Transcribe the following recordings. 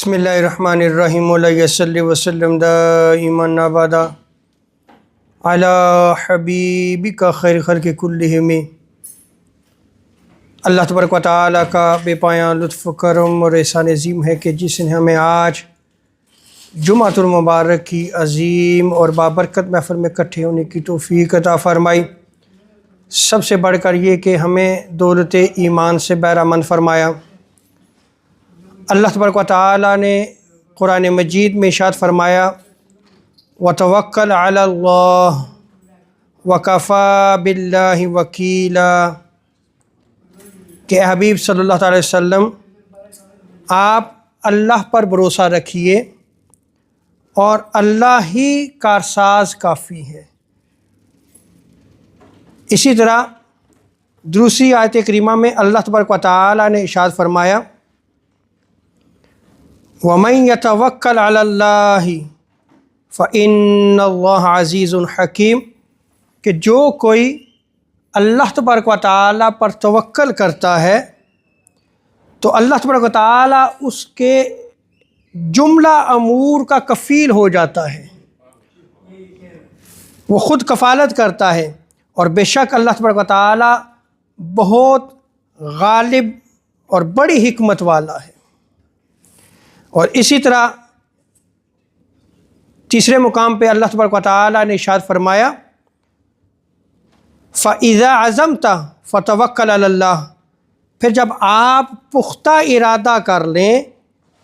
بسم اللہ الرحمن الرحیم علیہ صلی وسلم دائما ابدا علی حبیبک خیر خلق کلہم۔ اللہ تبارک و تعالیٰ کا بے پایاں لطف و کرم اور احسان عظیم ہے کہ جس نے ہمیں آج جمعۃ المبارک کی عظیم اور بابرکت محفل میں اکٹھے ہونے کی توفیق عطا فرمائی۔ سب سے بڑھ کر یہ کہ ہمیں دولت ایمان سے بہرہ مند فرمایا۔ اللہ تبارک و تعالیٰ نے قرآن مجید میں ارشاد فرمایا وَتَوَكَّلْ عَلَى اللَّهِ وَكَفَى بِاللَّهِ وَكِيلًا، کہ اے حبیب صلی اللہ تعالی وسلم آپ اللہ پر بھروسہ رکھیے اور اللہ ہی کارساز کافی ہے۔ اسی طرح دوسری آیت کریمہ میں اللہ تبارک و تعالیٰ نے ارشاد فرمایا وَمَن يَتَوَكَّلْ عَلَى اللَّهِ فَإِنَّ اللَّهَ عَزِيزٌ حَكِيمٌ، کہ جو کوئی اللہ تبارک و تعالیٰ پر توکل کرتا ہے تو اللہ تبارک و تعالیٰ اس کے جملہ امور کا کفیل ہو جاتا ہے، وہ خود کفالت کرتا ہے، اور بے شک اللہ تبارک و تعالیٰ بہت غالب اور بڑی حکمت والا ہے۔ اور اسی طرح تیسرے مقام پہ اللہ تبارک و تعالیٰ نے ارشاد فرمایا فَإِذَا عَزَمْتَ فَتَوَكَّلْ عَلَى اللَّهِ، پھر جب آپ پختہ ارادہ کر لیں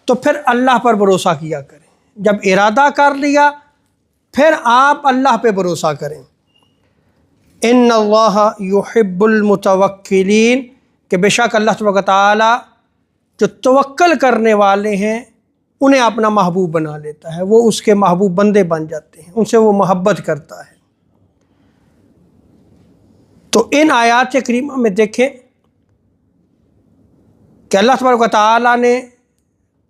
تو پھر اللہ پر بھروسہ کیا کریں۔ جب ارادہ کر لیا پھر آپ اللہ پہ بھروسہ کریں۔ اِنَّ اللَّهَ يُحِبُّ الْمُتَوَكِّلِينَ، کہ بے شک اللہ تبارک و تعالیٰ جو توکل کرنے والے ہیں انہیں اپنا محبوب بنا لیتا ہے، وہ اس کے محبوب بندے بن جاتے ہیں، ان سے وہ محبت کرتا ہے۔ تو ان آیات کریمہ میں دیکھیں کہ اللہ تبارک و تعالیٰ نے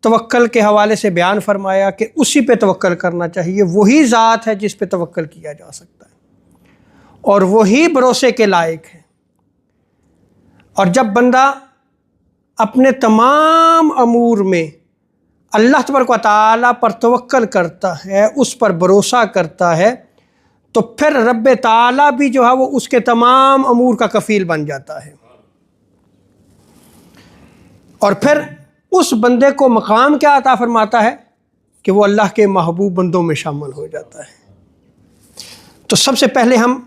توکل کے حوالے سے بیان فرمایا کہ اسی پہ توکل کرنا چاہیے، وہی ذات ہے جس پہ توکل کیا جا سکتا ہے اور وہی بھروسے کے لائق ہے۔ اور جب بندہ اپنے تمام امور میں اللہ تبارک و تعالیٰ پر توکل کرتا ہے، اس پر بھروسہ کرتا ہے، تو پھر رب تعالیٰ بھی جو ہے وہ اس کے تمام امور کا کفیل بن جاتا ہے، اور پھر اس بندے کو مقام کیا عطا فرماتا ہے کہ وہ اللہ کے محبوب بندوں میں شامل ہو جاتا ہے۔ تو سب سے پہلے ہم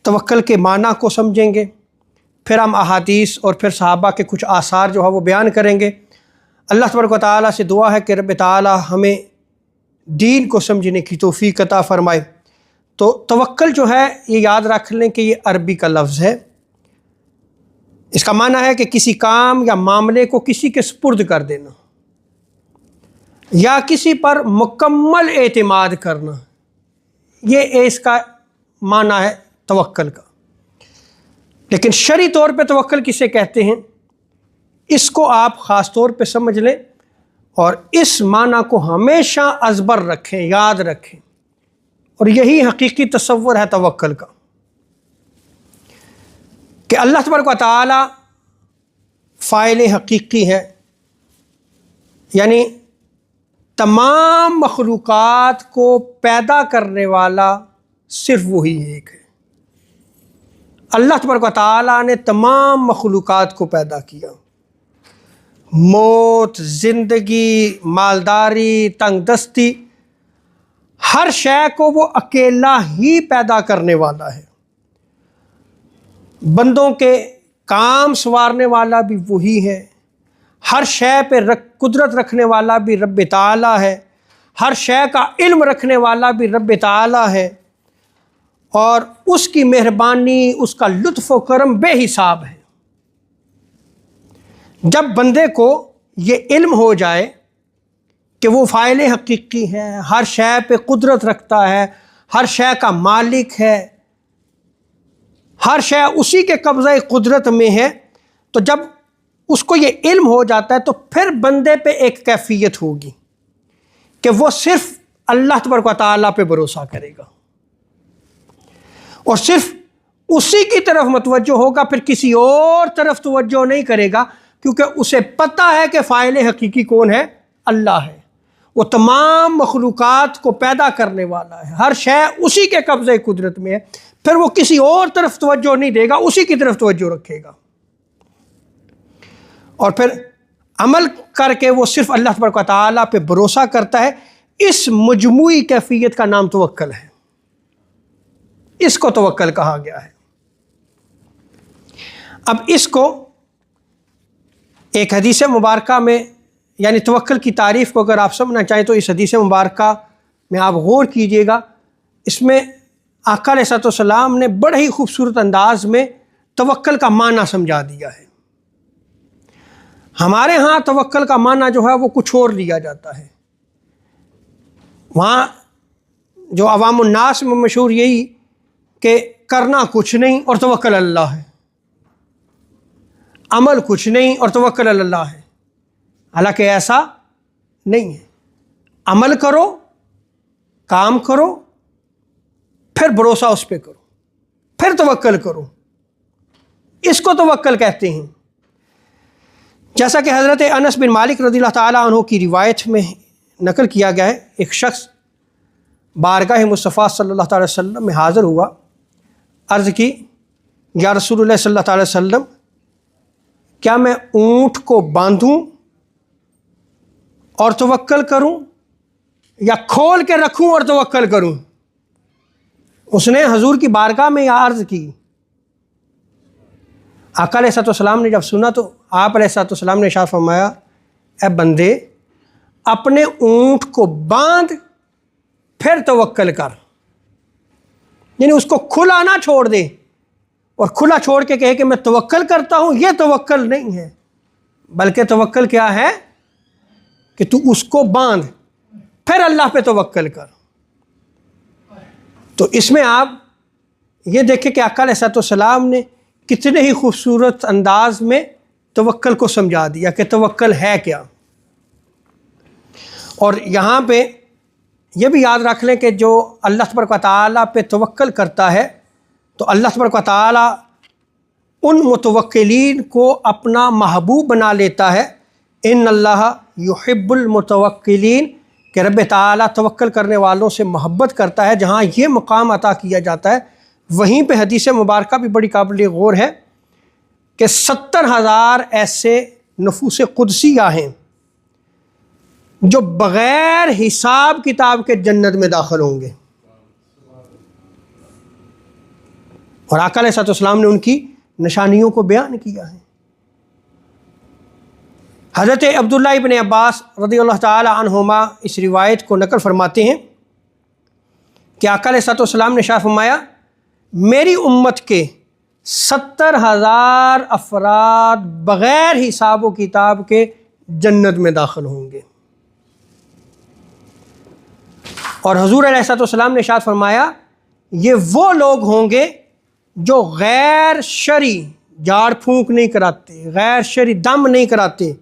توکل کے معنی کو سمجھیں گے، پھر ہم احادیث اور پھر صحابہ کے کچھ آثار جو ہے وہ بیان کریں گے۔ اللہ تبارک و تعالیٰ سے دعا ہے کہ رب تعالیٰ ہمیں دین کو سمجھنے کی توفیق عطا فرمائے۔ تو توکل جو ہے یہ یاد رکھ لیں کہ یہ عربی کا لفظ ہے، اس کا معنی ہے کہ کسی کام یا معاملے کو کسی کے سپرد کر دینا یا کسی پر مکمل اعتماد کرنا، یہ اس کا معنی ہے توکل کا۔ لیکن شرعی طور پہ توکل کسے کہتے ہیں اس کو آپ خاص طور پہ سمجھ لیں اور اس معنی کو ہمیشہ ازبر رکھیں، یاد رکھیں، اور یہی حقیقی تصور ہے توکل کا کہ اللہ تبارک و تعالی فاعل حقیقی ہے، یعنی تمام مخلوقات کو پیدا کرنے والا صرف وہی ایک ہے۔ اللہ تبارک و تعالیٰ نے تمام مخلوقات کو پیدا کیا، موت، زندگی، مالداری، تنگ دستی، ہر شے کو وہ اکیلا ہی پیدا کرنے والا ہے۔ بندوں کے کام سنوارنے والا بھی وہی ہے، ہر شے پہ قدرت رکھنے والا بھی رب تعالیٰ ہے، ہر شے کا علم رکھنے والا بھی رب تعالیٰ ہے، اور اس کی مہربانی، اس کا لطف و کرم بے حساب ہے۔ جب بندے کو یہ علم ہو جائے کہ وہ فاعل حقیقی ہے، ہر شے پہ قدرت رکھتا ہے، ہر شے کا مالک ہے، ہر شے اسی کے قبضہ قدرت میں ہے، تو جب اس کو یہ علم ہو جاتا ہے تو پھر بندے پہ ایک کیفیت ہوگی کہ وہ صرف اللہ تبارک و تعالیٰ پہ بھروسہ کرے گا اور صرف اسی کی طرف متوجہ ہوگا، پھر کسی اور طرف توجہ نہیں کرے گا، کیونکہ اسے پتہ ہے کہ فاعل حقیقی کون ہے؟ اللہ ہے، وہ تمام مخلوقات کو پیدا کرنے والا ہے، ہر شے اسی کے قبضے قدرت میں ہے، پھر وہ کسی اور طرف توجہ نہیں دے گا، اسی کی طرف توجہ رکھے گا، اور پھر عمل کر کے وہ صرف اللہ تبارک و تعالیٰ پہ بھروسہ کرتا ہے۔ اس مجموعی کیفیت کا نام توکل ہے، اس کو توکل کہا گیا ہے۔ اب اس کو ایک حدیث مبارکہ میں، یعنی توکل کی تعریف کو اگر آپ سمجھنا چاہیں تو اس حدیث مبارکہ میں آپ غور کیجئے گا، اس میں آقا علیہ السلام نے بڑے ہی خوبصورت انداز میں توکل کا معنی سمجھا دیا ہے۔ ہمارے ہاں توکل کا معنی جو ہے وہ کچھ اور لیا جاتا ہے، وہاں جو عوام الناس میں مشہور یہی کہ کرنا کچھ نہیں اور توکل اللہ ہے، عمل کچھ نہیں اور توکل اللہ ہے، حالانکہ ایسا نہیں ہے۔ عمل کرو، کام کرو، پھر بھروسہ اس پہ کرو، پھر توکل کرو، اس کو توکل کہتے ہیں۔ جیسا کہ حضرت انس بن مالک رضی اللہ تعالیٰ عنہ کی روایت میں نقل کیا گیا ہے، ایک شخص بارگاہ مصطفیٰ صلی اللہ تعالی وسلم میں حاضر ہوا، عرض کی یا رسول اللہ صلی اللہ تعالی وسلم، کیا میں اونٹ کو باندھوں اور توکل کروں یا کھول کے رکھوں اور توکل کروں؟ اس نے حضور کی بارگاہ میں یہ عرض کی۔ آقا علیہ السلام نے جب سنا تو آپ علیہ السلام نے ارشاد فرمایا، اے بندے، اپنے اونٹ کو باندھ پھر توکل کر، یعنی اس کو کھلا نہ چھوڑ دے، اور کھلا چھوڑ کے کہے کہ میں توکل کرتا ہوں، یہ توکل نہیں ہے، بلکہ توکل کیا ہے کہ تو اس کو باندھ پھر اللہ پہ توکل کر۔ تو اس میں آپ یہ دیکھیں کہ آقا علیہ السلام نے کتنے ہی خوبصورت انداز میں توکل کو سمجھا دیا کہ توکل ہے کیا۔ اور یہاں پہ یہ بھی یاد رکھ لیں کہ جو اللہ تبارک و تعالیٰ پہ توکل کرتا ہے تو اللہ تبارک و تعالیٰ ان متوکلین کو اپنا محبوب بنا لیتا ہے۔ ان اللہ یحب المتوکلین، کہ رب تعالیٰ توکل کرنے والوں سے محبت کرتا ہے۔ جہاں یہ مقام عطا کیا جاتا ہے وہیں پہ حدیث مبارکہ بھی بڑی قابل غور ہے کہ 70,000 ایسے نفوس قدسیہ ہیں جو بغیر حساب کتاب کے جنت میں داخل ہوں گے، اور آقا علیہ السلام نے ان کی نشانیوں کو بیان کیا ہے۔ حضرت عبداللہ ابن عباس رضی اللہ تعالی عنہما اس روایت کو نقل فرماتے ہیں کہ آقا علیہ السلام نے ارشاد فرمایا، میری امت کے 70,000 افراد بغیر حساب و کتاب کے جنت میں داخل ہوں گے، اور حضور علیہ السلام نے ارشاد فرمایا یہ وہ لوگ ہوں گے جو غیر شرعی جھاڑ پھونک نہیں کراتے، غیر شرعی دم نہیں کراتے،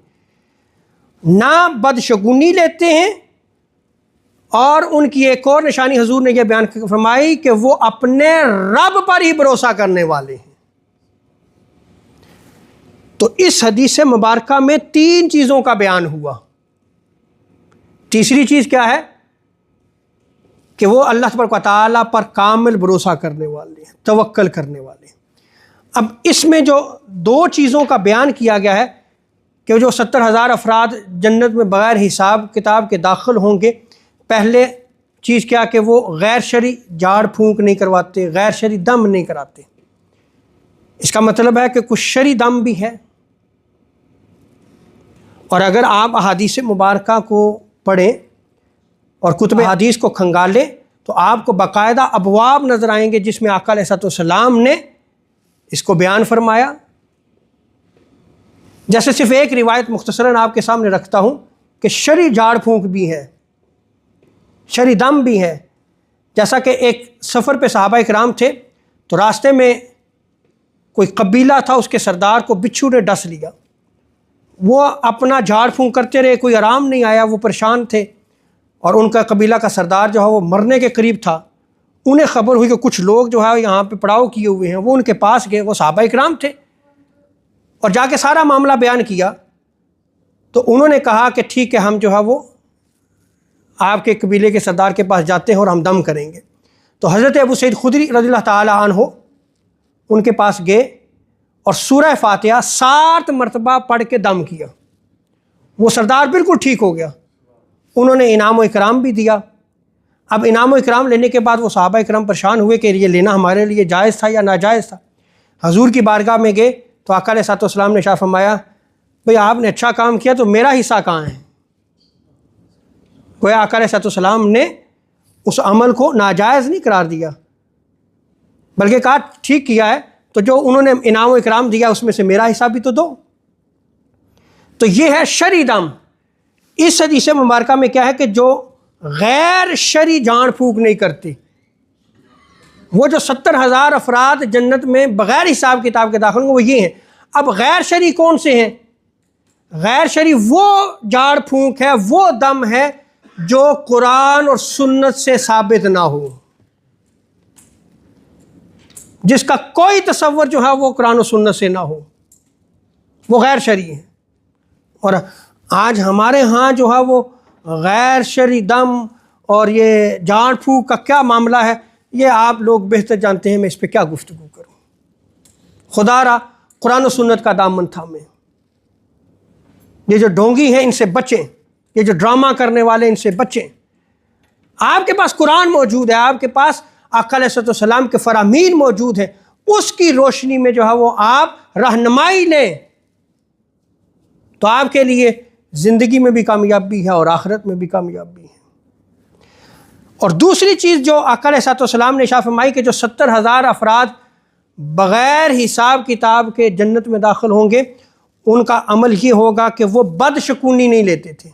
نہ بدشگونی لیتے ہیں، اور ان کی ایک اور نشانی حضور نے یہ بیان فرمائی کہ وہ اپنے رب پر ہی بھروسہ کرنے والے ہیں۔ تو اس حدیث مبارکہ میں 3 چیزوں کا بیان ہوا۔ تیسری چیز کیا ہے کہ وہ اللہ تبارک و تعالیٰ پر کامل بھروسہ کرنے والے ہیں، توکل کرنے والے ہیں۔ اب اس میں جو 2 چیزوں کا بیان کیا گیا ہے کہ جو 70,000 افراد جنت میں بغیر حساب کتاب کے داخل ہوں گے، پہلے چیز کیا کہ وہ غیر شرعی جھاڑ پھونک نہیں کرواتے، غیر شرعی دم نہیں کراتے۔ اس کا مطلب ہے کہ کچھ شرعی دم بھی ہے، اور اگر آپ احادیث مبارکہ کو پڑھیں اور کتب حدیث کو کھنگالیں تو آپ کو باقاعدہ ابواب نظر آئیں گے جس میں آقا علیہ السلام نے اس کو بیان فرمایا۔ جیسے صرف ایک روایت مختصراً آپ کے سامنے رکھتا ہوں کہ شرعی جھاڑ پھونک بھی ہے، شرعی دم بھی ہے۔ جیسا کہ ایک سفر پہ صحابہ کرام تھے تو راستے میں کوئی قبیلہ تھا، اس کے سردار کو بچھو نے ڈس لیا، وہ اپنا جھاڑ پھونک کرتے رہے، کوئی آرام نہیں آیا، وہ پریشان تھے، اور ان کا قبیلہ کا سردار جو ہے وہ مرنے کے قریب تھا۔ انہیں خبر ہوئی کہ کچھ لوگ جو ہے یہاں پہ پڑاؤ کیے ہوئے ہیں، وہ ان کے پاس گئے، وہ صحابہ کرام تھے، اور جا کے سارا معاملہ بیان کیا تو انہوں نے کہا کہ ٹھیک ہے ہم جو ہے وہ آپ کے قبیلے کے سردار کے پاس جاتے ہیں اور ہم دم کریں گے. تو حضرت ابو سعید خدری رضی اللہ تعالی عنہ ان کے پاس گئے اور سورہ فاتحہ 7 مرتبہ پڑھ کے دم کیا. وہ سردار بالکل ٹھیک ہو گیا. انہوں نے انعام و اکرام بھی دیا. اب انعام و اکرام لینے کے بعد وہ صحابہ اکرام پریشان ہوئے کہ یہ لینا ہمارے لیے جائز تھا یا ناجائز تھا. حضور کی بارگاہ میں گئے تو آقا علیہ الصلوۃ والسلام نے ارشاد فرمایا بھئی آپ نے اچھا کام کیا تو میرا حصہ کہاں ہے؟ گویا آقا علیہ الصلوۃ والسلام نے اس عمل کو ناجائز نہیں قرار دیا بلکہ کہا ٹھیک کیا ہے، تو جو انہوں نے انعام و اکرام دیا اس میں سے میرا حصہ بھی تو دو. تو یہ ہے شرعی دم. اس حدیث مبارکہ میں کیا ہے کہ جو غیر شرعی جان پھونک نہیں کرتی، وہ جو 70,000 افراد جنت میں بغیر حساب کتاب کے داخل ہوں گے وہ یہ ہیں. اب غیر شرعی کون سے ہیں؟ غیر شرعی وہ جاڑ پھونک ہے، وہ دم ہے جو قرآن اور سنت سے ثابت نہ ہو، جس کا کوئی تصور جو ہے وہ قرآن و سنت سے نہ ہو، وہ غیر شرعی ہے. اور آج ہمارے ہاں جو ہے وہ غیر شرعی دم اور یہ جان پھونک کا کیا معاملہ ہے یہ آپ لوگ بہتر جانتے ہیں، میں اس پہ کیا گفتگو کروں. خدا را قرآن و سنت کا دامن تھامیں. یہ جو ڈونگی ہیں ان سے بچیں، یہ جو ڈرامہ کرنے والے ان سے بچیں. آپ کے پاس قرآن موجود ہے، آپ کے پاس آقا علیہ الصلوۃ والسلام کے فرامین موجود ہیں، اس کی روشنی میں جو ہے وہ آپ رہنمائی لیں تو آپ کے لیے زندگی میں بھی کامیابی ہے اور آخرت میں بھی کامیابی ہے. اور دوسری چیز جو آقا علیہ الصلوۃ والسلام نے ارشاد فرمائی کہ جو 70,000 افراد بغیر حساب کتاب کے جنت میں داخل ہوں گے ان کا عمل یہ ہوگا کہ وہ بدشگونی نہیں لیتے تھے،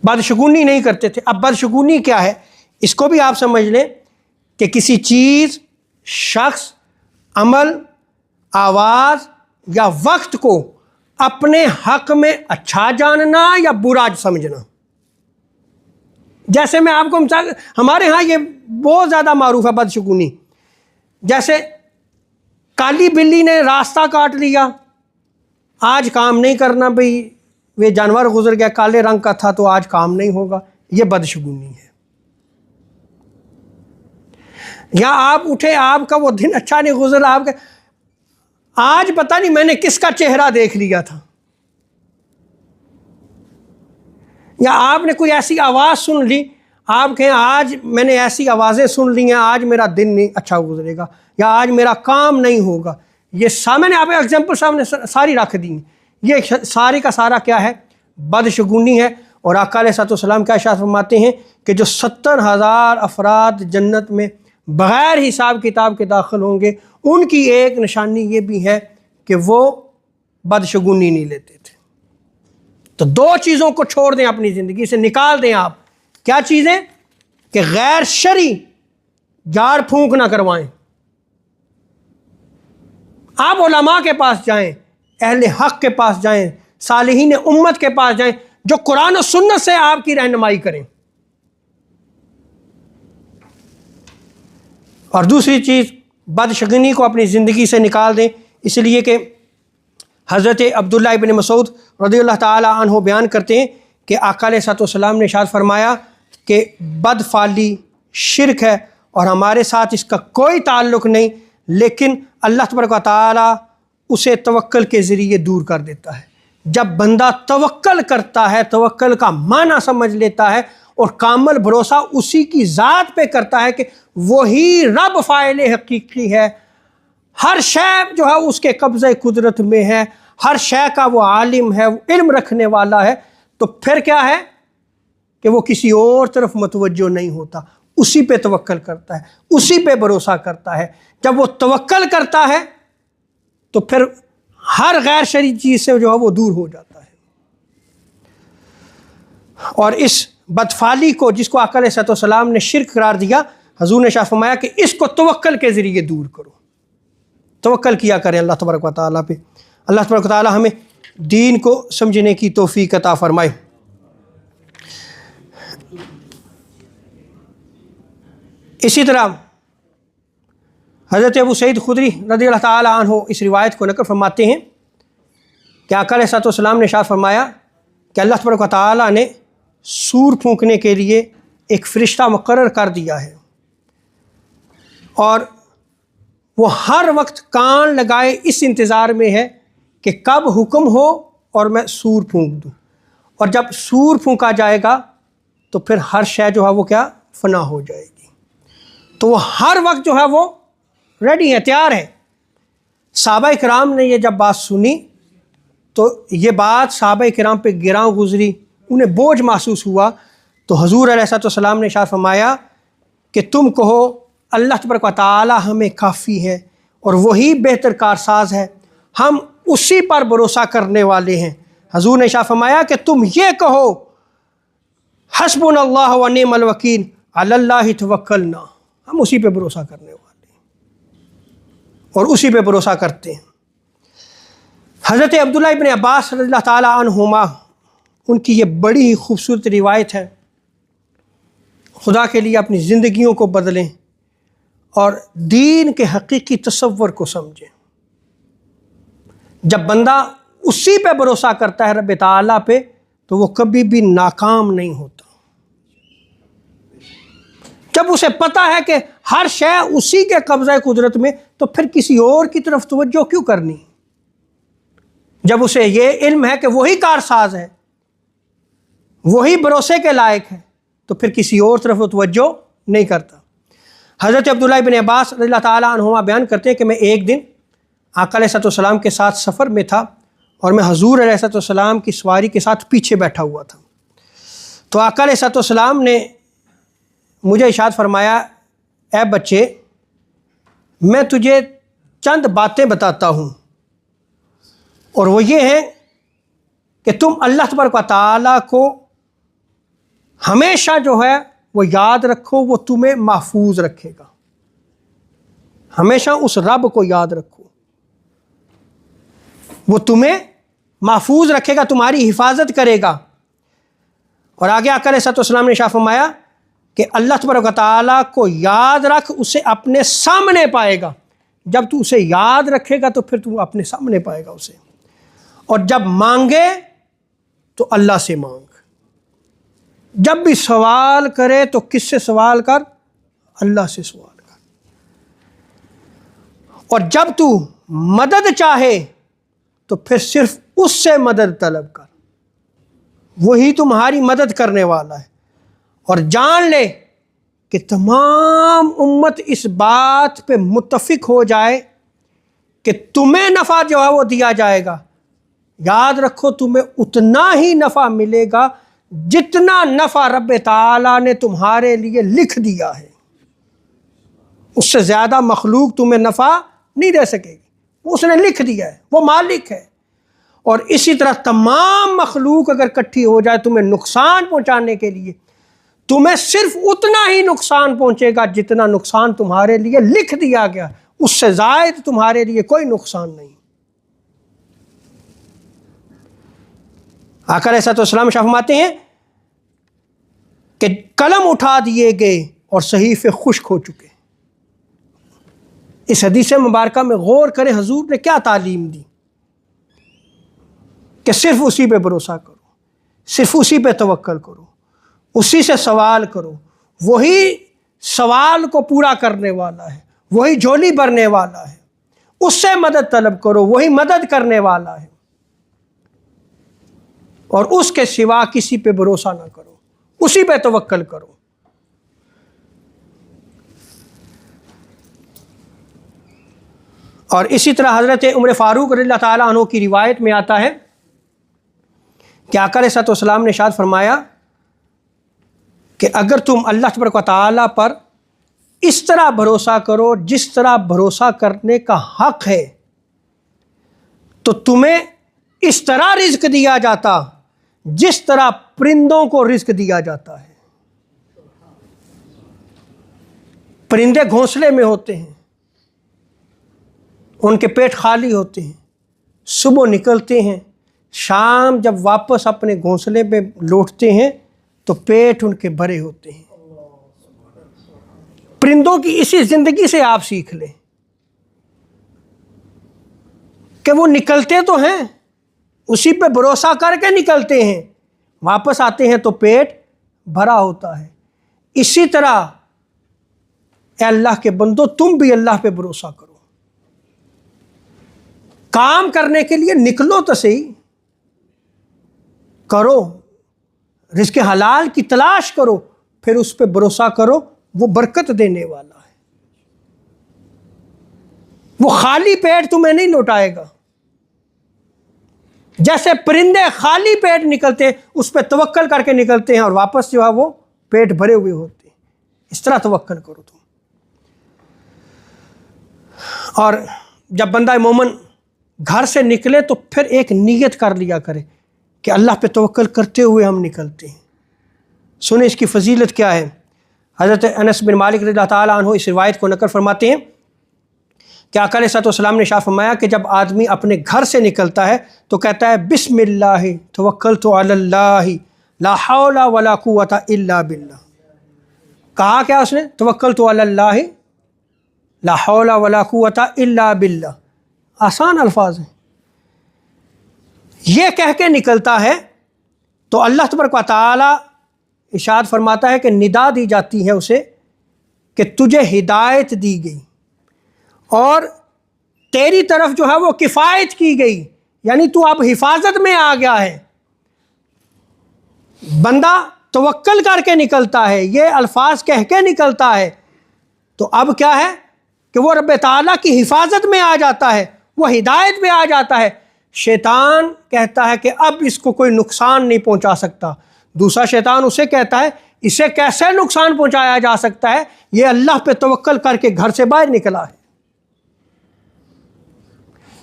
بدشگونی نہیں کرتے تھے. اب بدشگونی کیا ہے اس کو بھی آپ سمجھ لیں کہ کسی چیز، شخص، عمل، آواز یا وقت کو اپنے حق میں اچھا جاننا یا برا سمجھنا. جیسے میں آپ کو مثال، ہمارے ہاں یہ بہت زیادہ معروف ہے بدشگونی. جیسے کالی بلی نے راستہ کاٹ لیا، آج کام نہیں کرنا، بھئی وہ جانور گزر گیا کالے رنگ کا تھا تو آج کام نہیں ہوگا، یہ بدشگونی ہے. یا آپ اٹھے، آپ کا وہ دن اچھا نہیں گزرا، آپ کا آج پتہ نہیں میں نے کس کا چہرہ دیکھ لیا تھا، یا آپ نے کوئی ایسی آواز سن لی، آپ کہیں آج میں نے ایسی آوازیں سن لی ہیں آج میرا دن نہیں اچھا گزرے گا یا آج میرا کام نہیں ہوگا. یہ میں نے آپ ایگزامپل سامنے ساری رکھ دی. یہ سارے کا سارا کیا ہے؟ بدشگونی ہے. اور آقا علیہ الصلوۃ والسلام کیا ارشاد فرماتے ہیں کہ جو 70,000 افراد جنت میں بغیر حساب کتاب کے داخل ہوں گے ان کی ایک نشانی یہ بھی ہے کہ وہ بدشگونی نہیں لیتے تھے. تو دو چیزوں کو چھوڑ دیں، اپنی زندگی سے نکال دیں. آپ کیا چیزیں؟ کہ غیر شرعی جاڑ پھونک نہ کروائیں. آپ علماء کے پاس جائیں، اہل حق کے پاس جائیں، صالحین امت کے پاس جائیں جو قرآن و سنت سے آپ کی رہنمائی کریں. اور دوسری چیز، بدشگونی کو اپنی زندگی سے نکال دیں. اس لیے کہ حضرت عبداللہ ابن مسعود رضی اللہ تعالی عنہ بیان کرتے ہیں کہ آقا علیہ الصلوۃ والسلام نے ارشاد فرمایا کہ بدفعلی شرک ہے اور ہمارے ساتھ اس کا کوئی تعلق نہیں، لیکن اللہ تبارک و تعالی اسے توکل کے ذریعے دور کر دیتا ہے. جب بندہ توکل کرتا ہے، توکل کا معنی سمجھ لیتا ہے اور کامل بھروسہ اسی کی ذات پہ کرتا ہے کہ وہی رب فاعل حقیقی ہے، ہر شے جو ہے اس کے قبضہ قدرت میں ہے، ہر شے کا وہ عالم ہے، وہ علم رکھنے والا ہے، تو پھر کیا ہے کہ وہ کسی اور طرف متوجہ نہیں ہوتا، اسی پہ توکل کرتا ہے، اسی پہ بھروسہ کرتا ہے. جب وہ توکل کرتا ہے تو پھر ہر غیر شرعی چیز سے جو ہے وہ دور ہو جاتا ہے. اور اس بدفعلی کو، جس کو آقا علیہ الصلوۃ والسلام نے شرک قرار دیا، حضور نے ارشاد فرمایا کہ اس کو توکل کے ذریعے دور کرو. توکل کیا کریں اللہ تبارک و تعالیٰ پہ. اللہ تبارک و تعالیٰ ہمیں دین کو سمجھنے کی توفیق عطا فرمائے. اسی طرح حضرت ابو سعید خدری رضی اللہ تعالی عنہ اس روایت کو نقل فرماتے ہیں کہ آقا علیہ الصلوۃ والسلام نے ارشاد فرمایا کہ اللہ تبارک و تعالیٰ نے سور پھونکنے کے لیے ایک فرشتہ مقرر کر دیا ہے، اور وہ ہر وقت کان لگائے اس انتظار میں ہے کہ کب حکم ہو اور میں سور پھونک دوں، اور جب سور پھونکا جائے گا تو پھر ہر شے جو ہے وہ کیا فنا ہو جائے گی۔ تو وہ ہر وقت جو ہے وہ ریڈی ہے، تیار ہے۔ صحابہ کرام نے یہ جب بات سنی تو یہ بات صحابہ کرام پہ گراں گزری، انہیں بوجھ محسوس ہوا۔ تو حضور علیہ الصلوۃ والسلام نے ارشاد فرمایا کہ تم کہو اللہ تبارک و تعالی ہمیں کافی ہے اور وہی بہتر کارساز ہے، ہم اسی پر بھروسہ کرنے والے ہیں۔ حضور نے ارشاد فرمایا کہ تم یہ کہو حسبنا اللہ و نعم الوکیل علی اللہ توکلنا، ہم اسی پہ بھروسہ کرنے والے ہیں اور اسی پہ بھروسہ کرتے ہیں۔ حضرت عبداللہ ابن عباس رضی اللہ تعالی عنہما، ان کی یہ بڑی ہی خوبصورت روایت ہے، خدا کے لیے اپنی زندگیوں کو بدلیں اور دین کے حقیقی تصور کو سمجھیں۔ جب بندہ اسی پہ بھروسہ کرتا ہے رب تعالیٰ پہ، تو وہ کبھی بھی ناکام نہیں ہوتا۔ جب اسے پتہ ہے کہ ہر شے اسی کے قبضہ قدرت میں، تو پھر کسی اور کی طرف توجہ کیوں کرنی؟ جب اسے یہ علم ہے کہ وہی کارساز ہے، وہی بھروسے کے لائق ہے، تو پھر کسی اور طرف وہ توجہ نہیں کرتا۔ حضرت عبداللہ ابن عباس رضی اللہ تعالیٰ عنہما بیان کرتے ہیں کہ میں ایک دن آقا علیہ الصلوۃ والسلام کے ساتھ سفر میں تھا، اور میں حضور علیہ الصلوۃ والسلام کی سواری کے ساتھ پیچھے بیٹھا ہوا تھا۔ تو آقا علیہ الصلوۃ والسلام نے مجھے ارشاد فرمایا، اے بچے، میں تجھے چند باتیں بتاتا ہوں، اور وہ یہ ہیں کہ تم اللہ تبارک و تعالیٰ کو ہمیشہ جو ہے وہ یاد رکھو، وہ تمہیں محفوظ رکھے گا۔ ہمیشہ اس رب کو یاد رکھو، وہ تمہیں محفوظ رکھے گا، تمہاری حفاظت کرے گا۔ اور آگے آقا علیہ الصلوۃ والسلام نے ارشاد فرمایا کہ اللہ تبارک و تعالیٰ کو یاد رکھ، اسے اپنے سامنے پائے گا۔ جب تو اسے یاد رکھے گا تو پھر تو اپنے سامنے پائے گا اسے۔ اور جب مانگے تو اللہ سے مانگ، جب بھی سوال کرے تو کس سے سوال کر؟ اللہ سے سوال کر۔ اور جب تو مدد چاہے تو پھر صرف اس سے مدد طلب کر، وہی تمہاری مدد کرنے والا ہے۔ اور جان لے کہ تمام امت اس بات پہ متفق ہو جائے کہ تمہیں نفع جو ہے وہ دیا جائے گا، یاد رکھو تمہیں اتنا ہی نفع ملے گا جتنا نفع رب تعالیٰ نے تمہارے لیے لکھ دیا ہے۔ اس سے زیادہ مخلوق تمہیں نفع نہیں دے سکے گی، اس نے لکھ دیا ہے، وہ مالک ہے۔ اور اسی طرح تمام مخلوق اگر اکٹھی ہو جائے تمہیں نقصان پہنچانے کے لیے، تمہیں صرف اتنا ہی نقصان پہنچے گا جتنا نقصان تمہارے لیے لکھ دیا گیا، اس سے زائد تمہارے لیے کوئی نقصان نہیں۔ آقا علیہ الصلوۃ والسلام فرماتے ہیں کہ قلم اٹھا دیے گئے اور صحیفے خشک ہو چکے۔ اس حدیث مبارکہ میں غور کریں، حضور نے کیا تعلیم دی کہ صرف اسی پہ بھروسہ کرو، صرف اسی پہ توکل کرو، اسی سے سوال کرو، وہی سوال کو پورا کرنے والا ہے، وہی جھولی بھرنے والا ہے، اس سے مدد طلب کرو، وہی مدد کرنے والا ہے، اور اس کے سوا کسی پہ بھروسہ نہ کرو، اسی پہ توکل کرو۔ اور اسی طرح حضرت عمر فاروق رضی اللہ تعالیٰ عنہ کی روایت میں آتا ہے کہ آقا علیہ الصلوۃ والسلام نے ارشاد فرمایا کہ اگر تم اللہ تبارک و تعالیٰ پر اس طرح بھروسہ کرو جس طرح بھروسہ کرنے کا حق ہے، تو تمہیں اس طرح رزق دیا جاتا جس طرح پرندوں کو رزق دیا جاتا ہے۔ پرندے گھونسلے میں ہوتے ہیں، ان کے پیٹ خالی ہوتے ہیں، صبح نکلتے ہیں، شام جب واپس اپنے گھونسلے پہ لوٹتے ہیں تو پیٹ ان کے بھرے ہوتے ہیں۔ پرندوں کی اسی زندگی سے آپ سیکھ لیں کہ وہ نکلتے تو ہیں اسی پہ بھروسہ کر کے نکلتے ہیں، واپس آتے ہیں تو پیٹ بھرا ہوتا ہے۔ اسی طرح اے اللہ کے بندو تم بھی اللہ پہ بھروسہ کرو، کام کرنے کے لیے نکلو تو صحیح، کرو، رزق حلال کی تلاش کرو، پھر اس پہ بھروسہ کرو، وہ برکت دینے والا ہے، وہ خالی پیٹ تمہیں نہیں لوٹائے گا۔ جیسے پرندے خالی پیٹ نکلتے ہیں، اس پہ توکل کر کے نکلتے ہیں اور واپس جو ہے وہ پیٹ بھرے ہوئے ہوتے ہیں، اس طرح توکل کرو تم۔ اور جب بندہ مومن گھر سے نکلے تو پھر ایک نیت کر لیا کرے کہ اللہ پہ توکل کرتے ہوئے ہم نکلتے ہیں۔ سنیں اس کی فضیلت کیا ہے۔ حضرت انس بن مالک رضی اللہ تعالیٰ عنہ اس روایت کو نقل فرماتے ہیں کہ آقا علیہ الصلوۃ والسلام نے ارشاد فرمایا کہ جب آدمی اپنے گھر سے نکلتا ہے تو کہتا ہے بسم اللہ توکلت علی اللہ لا حول ولا قوۃ الا باللہ۔ کہا کیا اس نے؟ توکلت علی اللہ لا حول ولا قوۃ الا باللہ۔ آسان الفاظ ہیں، یہ کہہ کے نکلتا ہے تو اللہ تبارک و تعالی ارشاد فرماتا ہے کہ ندا دی جاتی ہے اسے کہ تجھے ہدایت دی گئی اور تیری طرف جو ہے وہ کفایت کی گئی، یعنی تو اب حفاظت میں آ گیا ہے۔ بندہ توکل کر کے نکلتا ہے، یہ الفاظ کہہ کے نکلتا ہے، تو اب کیا ہے کہ وہ رب تعالیٰ کی حفاظت میں آ جاتا ہے، وہ ہدایت میں آ جاتا ہے۔ شیطان کہتا ہے کہ اب اس کو کوئی نقصان نہیں پہنچا سکتا، دوسرا شیطان اسے کہتا ہے اسے کیسے نقصان پہنچایا جا سکتا ہے، یہ اللہ پہ توکل کر کے گھر سے باہر نکلا ہے،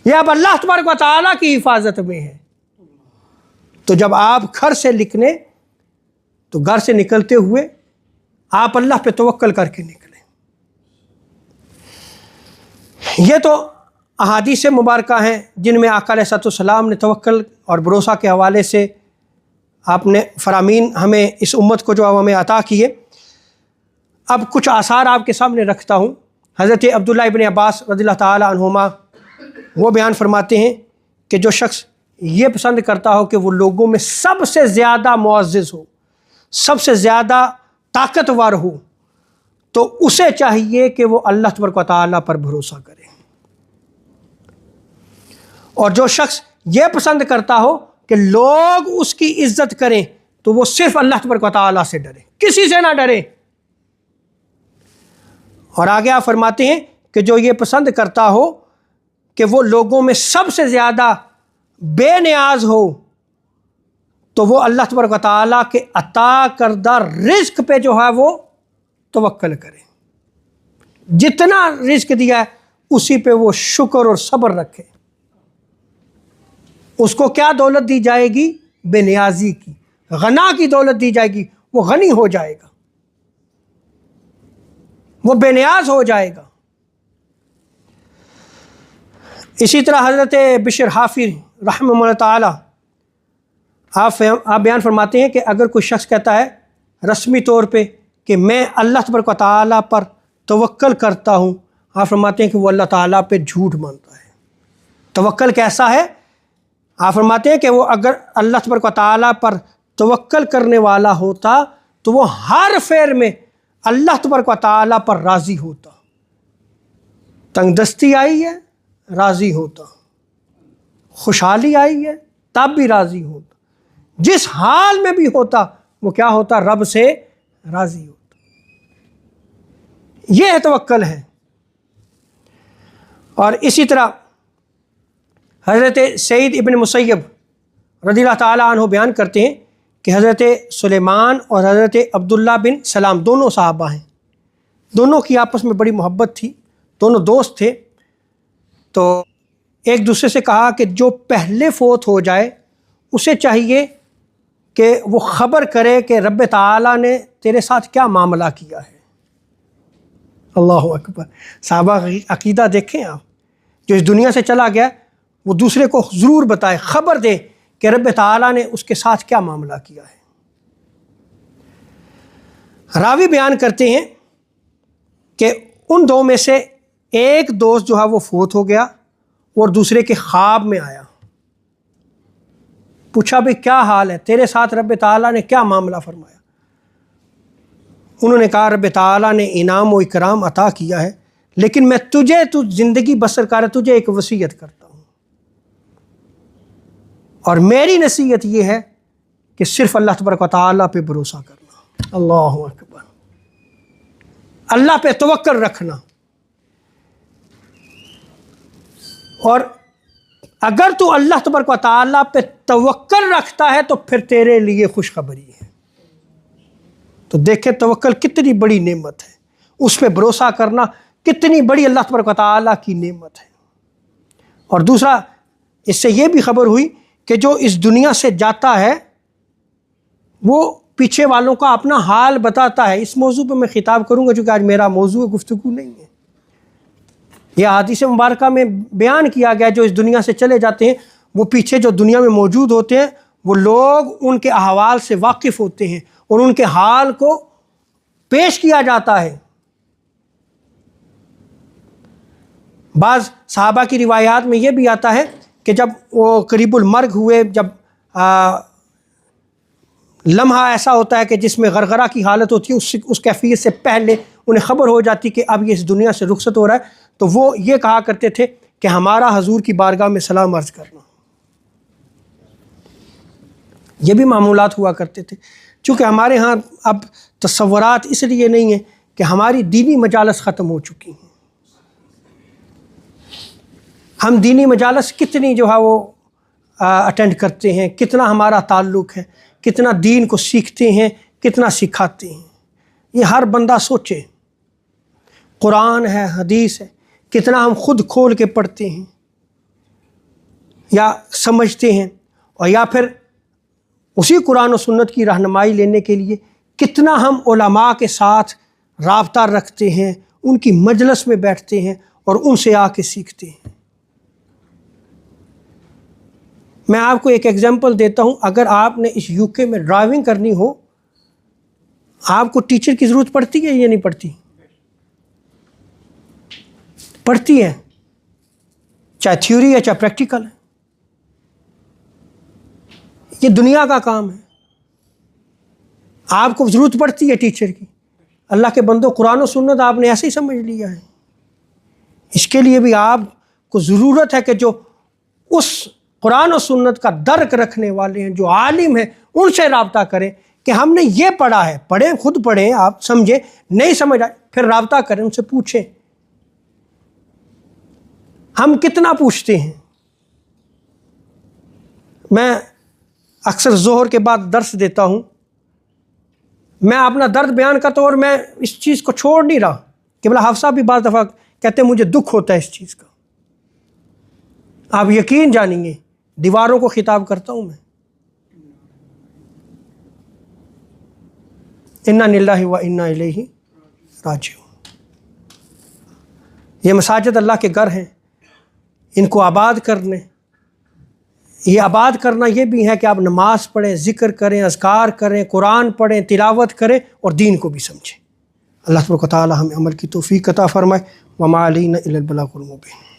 یہ اب اللہ تبارک و تعالیٰ کی حفاظت میں ہے۔ تو جب آپ گھر سے نکلیں تو گھر سے نکلتے ہوئے آپ اللہ پہ توکل کر کے نکلیں۔ یہ تو احادیث مبارکہ ہیں جن میں آقا علیہ الصلوۃ والسلام نے توکل اور بھروسہ کے حوالے سے آپ نے فرامین ہمیں اس امت کو جو ہمیں عطا کیے۔ اب کچھ آثار آپ کے سامنے رکھتا ہوں۔ حضرت عبداللہ ابن عباس رضی اللہ تعالی عنہما وہ بیان فرماتے ہیں کہ جو شخص یہ پسند کرتا ہو کہ وہ لوگوں میں سب سے زیادہ معزز ہو، سب سے زیادہ طاقتور ہو، تو اسے چاہیے کہ وہ اللہ تبارک و تعالیٰ پر بھروسہ کرے، اور جو شخص یہ پسند کرتا ہو کہ لوگ اس کی عزت کریں تو وہ صرف اللہ تبارک و تعالیٰ سے ڈرے، کسی سے نہ ڈرے۔ اور آگے آپ فرماتے ہیں کہ جو یہ پسند کرتا ہو کہ وہ لوگوں میں سب سے زیادہ بے نیاز ہو تو وہ اللہ تبارک و تعالیٰ کے عطا کردہ رزق پہ جو ہے وہ توکل کرے، جتنا رزق دیا ہے اسی پہ وہ شکر اور صبر رکھے۔ اس کو کیا دولت دی جائے گی؟ بے نیازی کی، غنا کی دولت دی جائے گی، وہ غنی ہو جائے گا، وہ بے نیاز ہو جائے گا۔ اسی طرح حضرت بشر حافی رحمہ اللہ تعالی آپ بیان فرماتے ہیں کہ اگر کوئی شخص کہتا ہے رسمی طور پہ کہ میں اللہ تبارک و تعالیٰ پر توکل کرتا ہوں، آپ فرماتے ہیں کہ وہ اللہ تعالیٰ پہ جھوٹ مانتا ہے۔ توکل کیسا ہے؟ آپ فرماتے ہیں کہ وہ اگر اللہ تبارک و تعالیٰ پر توکل کرنے والا ہوتا تو وہ ہر فعل میں اللہ تبارک و تعالیٰ پر راضی ہوتا، تنگ دستی آئی ہے راضی ہوتا، خوشحالی آئی ہے تب بھی راضی ہوتا، جس حال میں بھی ہوتا وہ کیا ہوتا؟ رب سے راضی ہوتا۔ یہ توکل ہے۔ اور اسی طرح حضرت سعید ابن مسیب رضی اللہ تعالیٰ عنہ بیان کرتے ہیں کہ حضرت سلیمان اور حضرت عبداللہ بن سلام دونوں صحابہ ہیں، دونوں کی آپس میں بڑی محبت تھی، دونوں دوست تھے۔ تو ایک دوسرے سے کہا کہ جو پہلے فوت ہو جائے اسے چاہیے کہ وہ خبر کرے کہ رب تعالیٰ نے تیرے ساتھ کیا معاملہ کیا ہے۔ اللہ اکبر، صحابہ عقیدہ دیکھیں آپ، جو اس دنیا سے چلا گیا وہ دوسرے کو ضرور بتائے، خبر دے کہ رب تعالیٰ نے اس کے ساتھ کیا معاملہ کیا ہے۔ راوی بیان کرتے ہیں کہ ان دو میں سے ایک دوست جو ہے وہ فوت ہو گیا اور دوسرے کے خواب میں آیا پوچھا بھئی کیا حال ہے تیرے ساتھ، رب تعالیٰ نے کیا معاملہ فرمایا؟ انہوں نے کہا رب تعالیٰ نے انعام و اکرام عطا کیا ہے، لیکن میں تو زندگی بسر کر تجھے ایک وصیت کرتا ہوں، اور میری نصیحت یہ ہے کہ صرف اللہ تبارک و تعالیٰ پہ بھروسہ کرنا، اللہ اکبر، اللہ پہ توکل رکھنا، اور اگر تو اللہ تبارک و تعالیٰ پہ توکل رکھتا ہے تو پھر تیرے لیے خوشخبری ہے۔ تو دیکھیں توکل کتنی بڑی نعمت ہے، اس پہ بھروسہ کرنا کتنی بڑی اللہ تبارک و تعالیٰ کی نعمت ہے۔ اور دوسرا اس سے یہ بھی خبر ہوئی کہ جو اس دنیا سے جاتا ہے وہ پیچھے والوں کا اپنا حال بتاتا ہے۔ اس موضوع پہ میں خطاب کروں گا چونکہ آج میرا موضوع گفتگو نہیں ہے، یہ حدیث مبارکہ میں بیان کیا گیا جو اس دنیا سے چلے جاتے ہیں وہ پیچھے جو دنیا میں موجود ہوتے ہیں وہ لوگ ان کے احوال سے واقف ہوتے ہیں اور ان کے حال کو پیش کیا جاتا ہے۔ بعض صحابہ کی روایات میں یہ بھی آتا ہے کہ جب وہ قریب المرگ ہوئے، جب لمحہ ایسا ہوتا ہے کہ جس میں غرغرہ کی حالت ہوتی ہے، اس کیفیت سے پہلے انہیں خبر ہو جاتی کہ اب یہ اس دنیا سے رخصت ہو رہا ہے، تو وہ یہ کہا کرتے تھے کہ ہمارا حضور کی بارگاہ میں سلام عرض کرنا۔ یہ بھی معمولات ہوا کرتے تھے۔ چونکہ ہمارے ہاں اب تصورات اس لیے نہیں ہیں کہ ہماری دینی مجالس ختم ہو چکی ہیں۔ ہم دینی مجالس کتنی جو ہے وہ اٹینڈ کرتے ہیں، کتنا ہمارا تعلق ہے، کتنا دین کو سیکھتے ہیں، کتنا سکھاتے ہیں، یہ ہر بندہ سوچے۔ قرآن ہے، حدیث ہے، کتنا ہم خود کھول کے پڑھتے ہیں یا سمجھتے ہیں، اور یا پھر اسی قرآن و سنت کی رہنمائی لینے کے لیے کتنا ہم علماء کے ساتھ رابطہ رکھتے ہیں، ان کی مجلس میں بیٹھتے ہیں اور ان سے آ کے سیکھتے ہیں۔ میں آپ کو ایک ایگزامپل دیتا ہوں، اگر آپ نے اس یو کے میں ڈرائیونگ کرنی ہو، آپ کو ٹیچر کی ضرورت پڑتی ہے یا نہیں پڑتی؟ پڑتی ہے، چاہے تھیوری ہے چاہے پریکٹیکل ہے، یہ دنیا کا کام ہے، آپ کو ضرورت پڑتی ہے ٹیچر کی۔ اللہ کے بندو، قرآن و سنت آپ نے ایسے ہی سمجھ لیا ہے، اس کے لیے بھی آپ کو ضرورت ہے کہ جو اس قرآن و سنت کا درک رکھنے والے ہیں، جو عالم ہیں، ان سے رابطہ کریں کہ ہم نے یہ پڑھا ہے، پڑھیں، خود پڑھیں، آپ سمجھیں، نہیں سمجھ آئے پھر رابطہ کریں، ان سے پوچھیں۔ ہم کتنا پوچھتے ہیں؟ میں اکثر ظہر کے بعد درس دیتا ہوں، میں اپنا درد بیان کرتا ہوں اور میں اس چیز کو چھوڑ نہیں رہا کہ بلا حافظ صاحب بھی بعض دفعہ کہتے ہیں مجھے دکھ ہوتا ہے اس چیز کا۔ آپ یقین جانیں گے دیواروں کو خطاب کرتا ہوں میں، انا للہ و انا الیہ راجعون۔ یہ مساجد اللہ کے گھر ہیں، ان کو آباد کرنے، یہ آباد کرنا یہ بھی ہے کہ آپ نماز پڑھیں، ذکر کریں، اذکار کریں، قرآن پڑھیں، تلاوت کریں اور دین کو بھی سمجھیں۔ اللہ تبارک و تعالی ہمیں عمل کی توفیق عطا فرمائے۔ وما علینا الا البلاغ المبین۔